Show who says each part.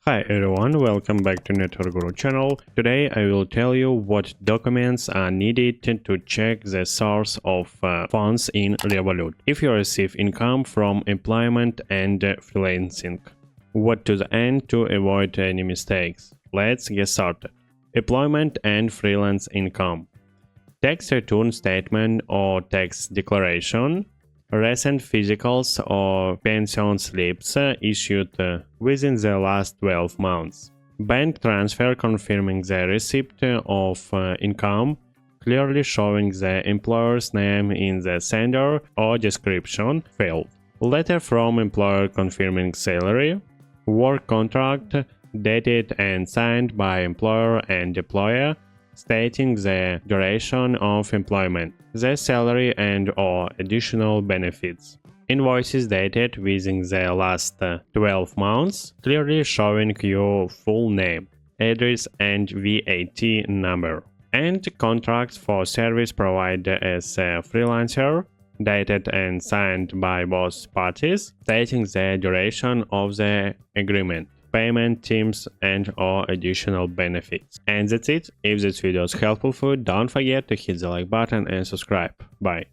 Speaker 1: Hi everyone, welcome back to Network Guru channel. Today I will tell you what documents are needed to check the source of funds in Revolut if you receive income from employment and freelancing. What to the end to avoid any mistakes. Let's get started. Employment and freelance income. Tax return statement or tax declaration. Recent physicals or pension slips issued within the last 12 months. Bank transfer confirming the receipt of income, clearly showing the employer's name in the sender or description field. Letter from employer confirming salary. Work contract dated and signed by employer and employer, stating the duration of employment, the salary and or additional benefits. Invoices dated within the last 12 months, clearly showing your full name, address and VAT number. And contracts for service provided as a freelancer, dated and signed by both parties, stating the duration of the agreement, payment terms and or additional benefits. And that's it. If this video is helpful for you, don't forget to hit the like button and subscribe. Bye.